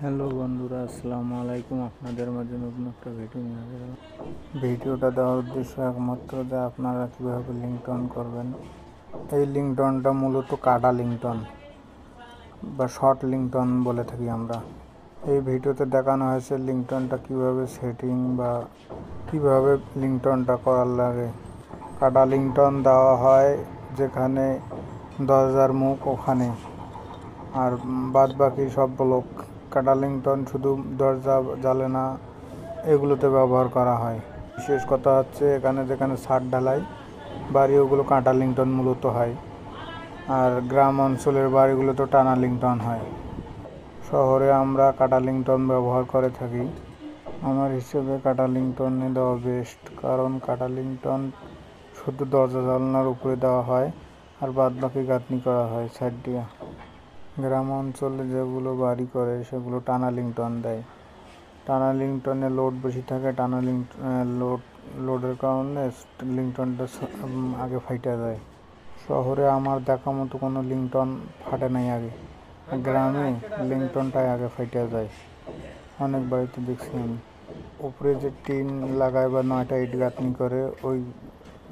Hello বন্ধুরা, আসসালামু আলাইকুম। আপনাদের মাঝে নতুন একটা ভিডিও নিয়ে হাজির হলাম। ভিডিওটা দেওয়ার উদ্দেশ্য একমাত্র যে আপনারা কীভাবে লিংটন করবেন। এই লিংটনটা মূলত কাটা লিংটন বা শর্ট লিংটন বলে থাকি আমরা। এই ভিডিওতে দেখানো হয়েছে লিংটনটা কীভাবে সেটিং বা কীভাবে লিংটনটা করার লাগে। কাটা লিংটন দেওয়া হয় যেখানে দরজার মুখ ওখানে, আর বাদ বাকি সব ব্লক। কাটা লিংটন শুধু দরজা জানালা এগুলোতে ব্যবহার করা হয়। বিশেষ কথা হচ্ছে এখানে যেখানে ছাদ ঢালাই বাড়ি ওগুলো কাটা লিংটন মূলত হয়, আর গ্রাম অঞ্চলের বাড়িগুলো তো টানা লিংটন হয়। শহরে আমরা কাটা লিংটন ব্যবহার করে থাকি। আমার হিসেবে কাটা লিংটনে দেওয়া বেস্ট, কারণ কাটা লিংটন শুধু দরজা জানলার উপরে দেওয়া হয় আর বাদ বাকি গাঁথনি করা হয় সাইড দিয়ে। গ্রাম অঞ্চলে যেগুলো বাড়ি করে সেগুলো টানা লিংটন দেয়। টানা লিংটনে লোড বেশি থাকে। টানা লোডের কারণে লিংটনটা আগে ফাইটা যায়। শহরে আমার দেখা মতো কোনো লিংটন ফাটে নাই আগে। গ্রামে লিংটনটাই আগে ফাইটা যায়। অনেক বাড়িতে দেখছি আমি। উপরে যে টিন লাগায় বা 9টা ইট গাঁথনি করে, ওই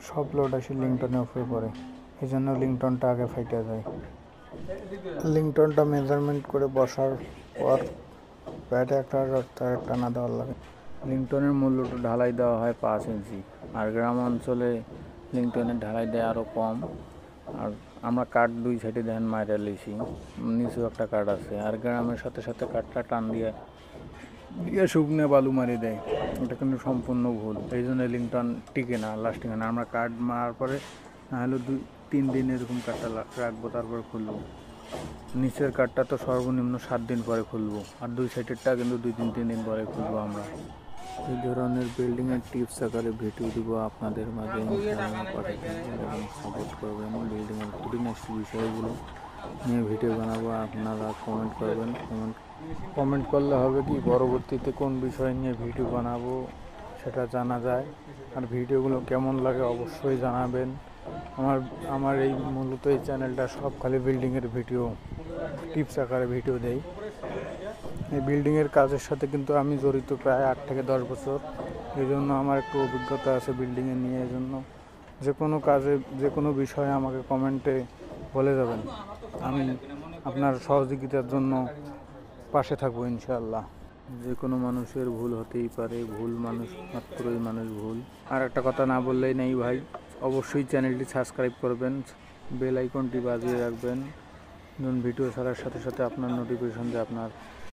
সব লোড আসে লিংটনের উপরে পড়ে। এই জন্য লিংটনটা আগে ফাইটা যায়। লিংটনটা মেজারমেন্ট করে বসার পর প্যাডে একটা টানা দেওয়ার লাগে। লিংটনের মূল্যটা ঢালাই দেওয়া হয় 5 ইঞ্চি, আর গ্রাম অঞ্চলে লিংটনের ঢালাই দেয় আরও কম। আর আমরা কাঠ 2 সাইডে দেখেন মাইরা লিছি, নিচেও একটা কাঠ আছে। আর গ্রামের সাথে সাথে কাঠটা টান দিয়ে শুকনো বালু মারি দেয়। এটা কিন্তু সম্পূর্ণ ভুল। এই জন্য লিংটন টিকে না, লাস্টিং হয় না। আমরা কাঠ মারার পরে না হলে 2-3 দিন এরকম কাঠটা রাখবো, তারপর খুলবো। নিচের কাঠটা তো সর্বনিম্ন 7 দিন পরে খুলবো, আর 2 সাইডেরটা কিন্তু 2-3 দিন পরে খুলবো আমরা। এই ধরনের বিল্ডিংয়ের টিপস আকারে ভিডিও দিব আপনাদের মাঝে। ইনশাআল্লাহ পাশে থাকবেন এবং সাপোর্ট করবেন। বিল্ডিংয়ের খুঁটিনাটি বিষয়গুলো নিয়ে ভিডিও বানাবো, আপনারা কমেন্ট করবেন। কমেন্ট করলে হবে কি, পরবর্তীতে কোন বিষয় নিয়ে ভিডিও বানাবো সেটা জানা যায়। আর ভিডিওগুলো কেমন লাগে অবশ্যই জানাবেন। আমার এই মূলত এই চ্যানেলটা সব খালি বিল্ডিংয়ের ভিডিও, টিপস আকারে ভিডিও দেই। এই বিল্ডিংয়ের কাজের সাথে কিন্তু আমি জড়িত প্রায় 8 থেকে 10 বছর। এই জন্য আমার একটু অভিজ্ঞতা আছে বিল্ডিংয়ে নিয়ে। এই জন্য যে কোনো কাজে, যে কোনো বিষয়ে আমাকে কমেন্টে বলে যাবেন। আমি আপনার সহযোগিতার জন্য পাশে থাকবো ইনশাআল্লাহ। যে কোনো মানুষের ভুল হতেই পারে, ভুল মানুষ মাত্রই মানুষ ভুল। আর একটা কথা না বললেই নেই ভাই, অবশ্যই চ্যানেলটি সাবস্ক্রাইব করবেন, বেল আইকনটি বাজিয়ে রাখবেন। ভিডিও ছাড়ার সাথে সাথে আপনার নোটিফিকেশন যে আপনার